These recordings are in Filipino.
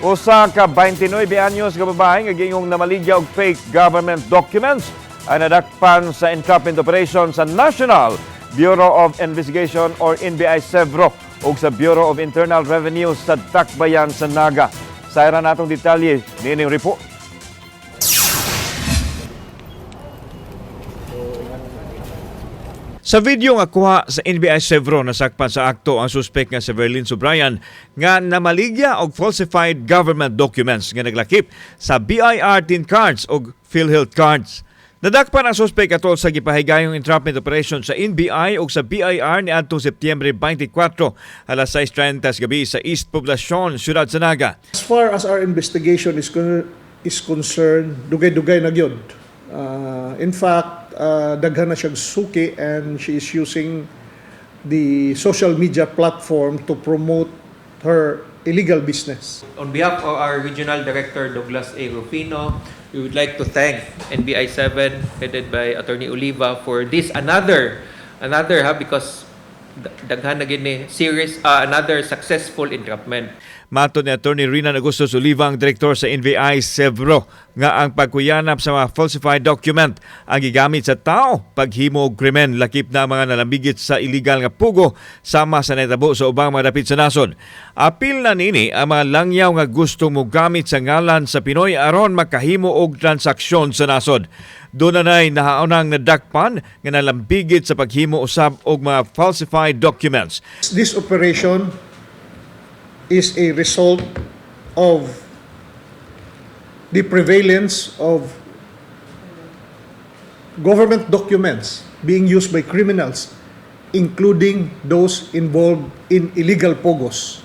Usa ka 29 anyos ka babae nga gingong namaligya og fake government documents ay nadakpan sa entrapment operation sa National Bureau of Investigation or NBI Sevro ug sa Bureau of Internal Revenue sa Tacbayan sa Naga. Sayra natong detalye nining report. Sa video nga kuha sa NBI Sevro nasakpan sa akto ang suspect nga si Verlyn Subrayan nga namaligya og falsified government documents nga naglakip sa BIR tin cards og PhilHealth cards. Nadakpan ang suspect atol sa gipahigayong entrapment operation sa NBI ug sa BIR niadtong Setyembre 24 alas 6:30 gabi sa East Poblacion, Siyudad sa Naga. As far as our investigation is concerned, dugay-dugay na gyud. In fact, daghan na siyang suki and she is using the social media platform to promote her illegal business. On behalf of our Regional Director Douglas A. Rufino, we would like to thank NBI 7 headed by Attorney Oliva for this another because daghan na gini series another successful entrapment. Mato ni Attorney Rinan Agustos Oliva, ang direktor sa NBI Sevro, nga ang pagkuyanap sa mga falsified document ang gigamit sa tao paghimo og krimen lakip na mga nalambigit sa illegal nga pugo sama sa netabo sa ubang mga dapit sa nasod. Apil na nini ang mga langyaw nga gustong mogamit sa ngalan sa Pinoy aron makahimo og transaksyon sa nasod. Doon na nahaunang nadakpan nga nalambigit sa paghimo usab og mga falsified documents. This operation is a result of the prevalence of government documents being used by criminals, including those involved in illegal pogos.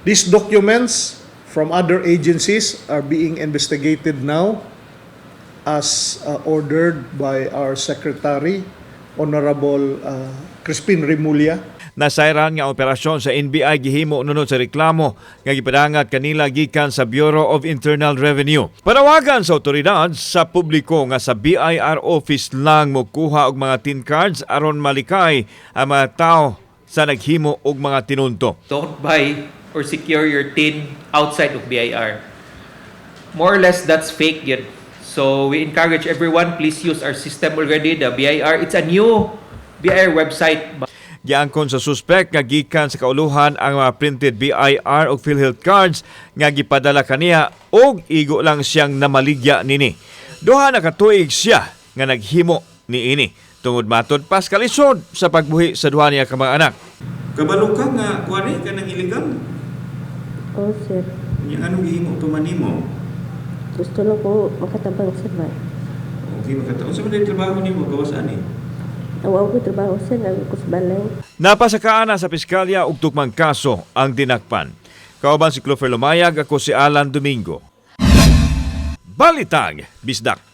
These documents from other agencies are being investigated now as ordered by our Secretary, Honorable Crispin Remulla. Nasayran nga operasyon sa NBI gihimo nunod sa reklamo nga gipadangat kanila gikan sa Bureau of Internal Revenue. Panawagan sa otoridad sa publiko nga sa BIR office lang mokuha og mga tin cards aron malikay ang mga tao sa naghimo og mga tinunto. Don't buy or secure your tin outside of BIR. More or less that's fake yet. So we encourage everyone, please use our system already, the BIR. It's a new BIR website. Giangkon sa suspect nga gikan sa kauluhan ang mga printed BIR o PhilHealth cards nga gipadala kaniya og igo lang siyang namaligya nini. Duha na katuig siya nga naghimo niini tungod matod paskalisod sa pagbuhi sa duha niya ka mga anak. Kabalo ka nga kuani ka ng illegal? Oo, sir. Anong gihimo pa man nimo? Gusto lang ko makatabang, sir, ba? Okay, makataon sa mga trabaho nimo gawas ani? Awaw ko trabaho, sir, ko sa balay. Napasakaan na sa piskalya ug tukmang kaso ang dinakpan. Kauban si Clover Lumayag, ako si Alan Domingo. Balitag, Bisdak.